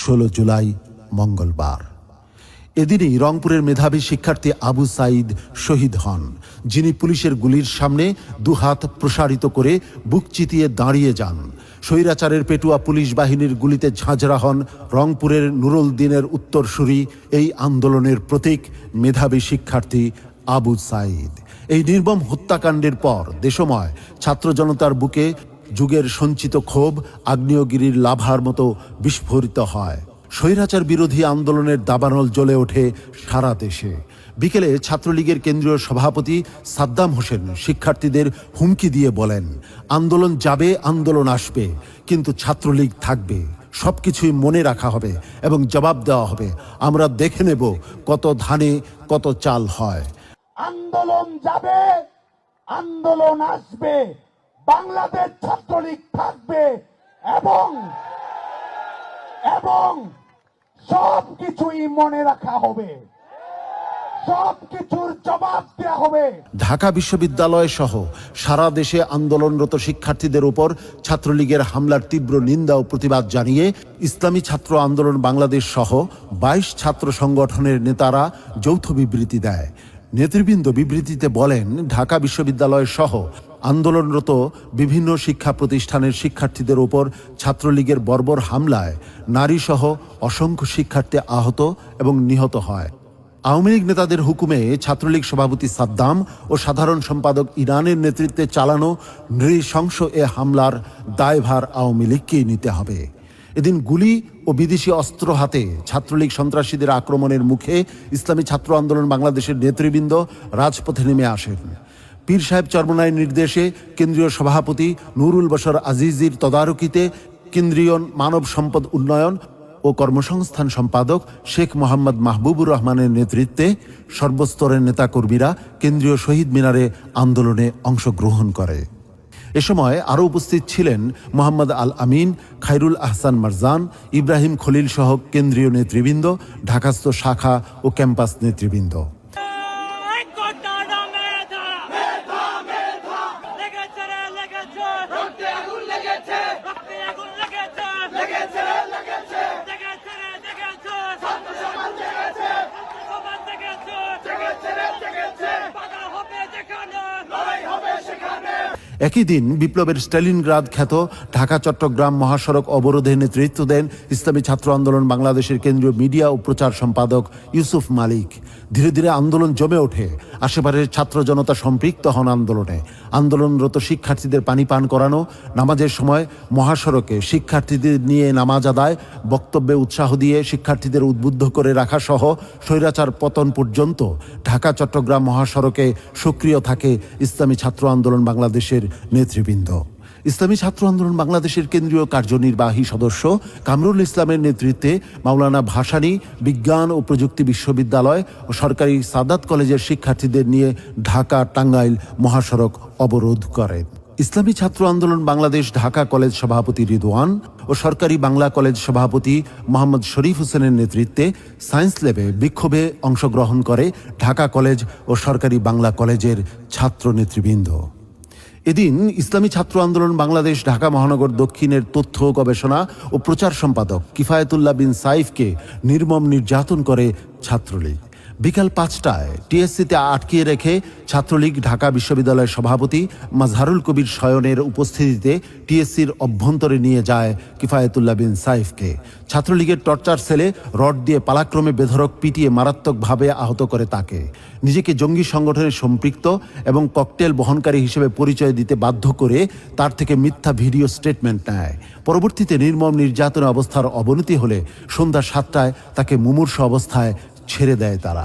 16 জুলাই মঙ্গলবার। এদিনই রংপুরের মেধাবী শিক্ষার্থী আবু সাঈদ শহীদ হন, যিনি পুলিশের গুলির সামনে দুহাত প্রসারিত করে বুক চিতিয়ে দাঁড়িয়ে যান। স্বৈরাচারের পেটুয়া পুলিশ বাহিনীর গুলিতে ঝাঁঝরা হন রংপুরের নুরুল দ্বীনের উত্তরসূরি এই আন্দোলনের প্রতীক মেধাবী শিক্ষার্থী আবু সাঈদ। এই নির্মম হত্যাকাণ্ডের পর দেশময় ছাত্র জনতার বুকে যুগের সঞ্চিত ক্ষোভ আগ্নেয়গিরির লাভার মতো বিস্ফোরিত হয়। স্বৈরাচার বিরোধী আন্দোলনের দাবানল জ্বলে ওঠে সারা দেশে। বিকেলে ছাত্রলীগের কেন্দ্রীয় সভাপতি সাদ্দাম হোসেন শিক্ষার্থীদের হুমকি দিয়ে বলেন, আন্দোলন যাবে, আন্দোলন আসবে, কিন্তু ছাত্রলীগ থাকবে। সবকিছুই মনে রাখা হবে এবং জবাব দেওয়া হবে। আমরা দেখে নেব কত ধানে কত চাল হয়। আন্দোলন যাবে, আন্দোলন আসবে, বাংলাদেশ ছাত্রলীগ থাকবে এবং সবকিছুই মনে রাখা হবে, সবকিছুর জবাব দেওয়া হবে। ঢাকা বিশ্ববিদ্যালয় সহ সারা দেশে আন্দোলনরত শিক্ষার্থীদের উপর ছাত্রলীগের হামলার তীব্র নিন্দা ও প্রতিবাদ জানিয়ে ইসলামী ছাত্র আন্দোলন বাংলাদেশ সহ 22 ছাত্র সংগঠনের নেতারা যৌথ বিবৃতি দেয়। নেতৃবৃন্দ বিবৃতিতে বলেন, ঢাকা বিশ্ববিদ্যালয় সহ আন্দোলনরত বিভিন্ন শিক্ষা প্রতিষ্ঠানের শিক্ষার্থীদের উপর ছাত্রলীগের বর্বর হামলায় নারীসহ অসংখ্য শিক্ষার্থী আহত এবং নিহত হয়। আওয়ামী লীগ নেতাদের হুকুমে ছাত্রলীগ সভাপতি সাদ্দাম ও সাধারণ সম্পাদক ইরানের নেতৃত্বে চালানো নৃশংস এ হামলার দায়ভার আওয়ামী লীগকেই নিতে হবে। এদিন গুলি ও বিদেশি অস্ত্র হাতে ছাত্রলীগ সন্ত্রাসীদের আক্রমণের মুখে ইসলামী ছাত্র আন্দোলন বাংলাদেশের নেতৃবৃন্দ রাজপথে নেমে আসেন। পীর সাহেব চরমনাইয়ের নির্দেশে কেন্দ্রীয় সভাপতি নুরুল বশর আজিজির তদারকিতে কেন্দ্রীয় মানব সম্পদ উন্নয়ন ও কর্মসংস্থান সম্পাদক শেখ মোহাম্মদ মাহবুবুর রহমানের নেতৃত্বে সর্বস্তরের নেতাকর্মীরা কেন্দ্রীয় শহীদ মিনারে আন্দোলনে অংশগ্রহণ করে। এ সময় আরও উপস্থিত ছিলেন মোহাম্মদ আল আমিন, খায়রুল আহসান মারজান, ইব্রাহিম খলিল সহ কেন্দ্রীয় নেতৃবৃন্দ, ঢাকাস্থ শাখা ও ক্যাম্পাস নেতৃবৃন্দ। একই দিন বিপ্লবের স্টালিনগ্রাদ খ্যাত ঢাকা চট্টগ্রাম মহাসড়ক অবরোধে নেতৃত্ব দেন ইসলামী ছাত্র আন্দোলন বাংলাদেশের কেন্দ্রীয় মিডিয়া ও প্রচার সম্পাদক ইউসুফ মালিক। ধীরে ধীরে আন্দোলন জমে ওঠে। আশেপাশের ছাত্র জনতা সম্পৃক্ত হন আন্দোলনে। আন্দোলনরত শিক্ষার্থীদের পানি পান করানো, নামাজের সময় মহাসড়কে শিক্ষার্থীদের নিয়ে নামাজ আদায়, বক্তব্যে উৎসাহ দিয়ে শিক্ষার্থীদের উদ্বুদ্ধ করে রাখা সহ স্বৈরাচার পতন পর্যন্ত ঢাকা চট্টগ্রাম মহাসড়কে সক্রিয় থাকে ইসলামী ছাত্র আন্দোলন বাংলাদেশের নেতৃবৃন্দ। ইসলামী ছাত্র আন্দোলন বাংলাদেশের কেন্দ্রীয় কার্যনির্বাহী সদস্য কামরুল ইসলামের নেতৃত্বে মাওলানা ভাসানী বিজ্ঞান ও প্রযুক্তি বিশ্ববিদ্যালয় ও সরকারি সাদাত কলেজের শিক্ষার্থীদের নিয়ে ঢাকা টাঙ্গাইল মহাসড়ক অবরোধ করেন। ইসলামী ছাত্র আন্দোলন বাংলাদেশ ঢাকা কলেজ সভাপতি রিদওয়ান ও সরকারি বাংলা কলেজ সভাপতি মোহাম্মদ শরীফ হোসেনের নেতৃত্বে সায়েন্স ল্যাবে বিক্ষোভে অংশগ্রহণ করে ঢাকা কলেজ ও সরকারি বাংলা কলেজের ছাত্র নেতৃবৃন্দ। এদিন ইসলামী ছাত্র আন্দোলন বাংলাদেশ ঢাকা মহানগর দক্ষিণের তথ্য গবেষণা ও প্রচার সম্পাদক কিফায়েতুল্লাহ বিন সাইফকে নির্মম নির্যাতন করে ছাত্রলীগ। বিকাল 5টায় টিএসসিতে আটকিয়ে রেখে ছাত্রলীগ ঢাকা বিশ্ববিদ্যালয়ের সভাপতি মাজহারুল কবির শয়নের উপস্থিতিতে টিএসসির অভ্যন্তরে নিয়ে যায় কিফায়েতুল্লাহ বিন সাইফকে। ছাত্রলীগের টর্চার সেলে রড দিয়ে পালাক্রমে বেধড়ক পিটিয়ে মারাত্মকভাবে আহত করে তাকে। নিজেকে জঙ্গি সংগঠনে সম্পৃক্ত এবং ককটেল বহনকারী হিসেবে পরিচয় দিতে বাধ্য করে তার থেকে মিথ্যা ভিডিও স্টেটমেন্ট নেয়। পরবর্তীতে নির্মম নির্যাতনের অবস্থার অবনতি হলে সন্ধ্যা 7টায় তাকে মুমূর্ষু অবস্থায় ছেড়ে দেয় তারা।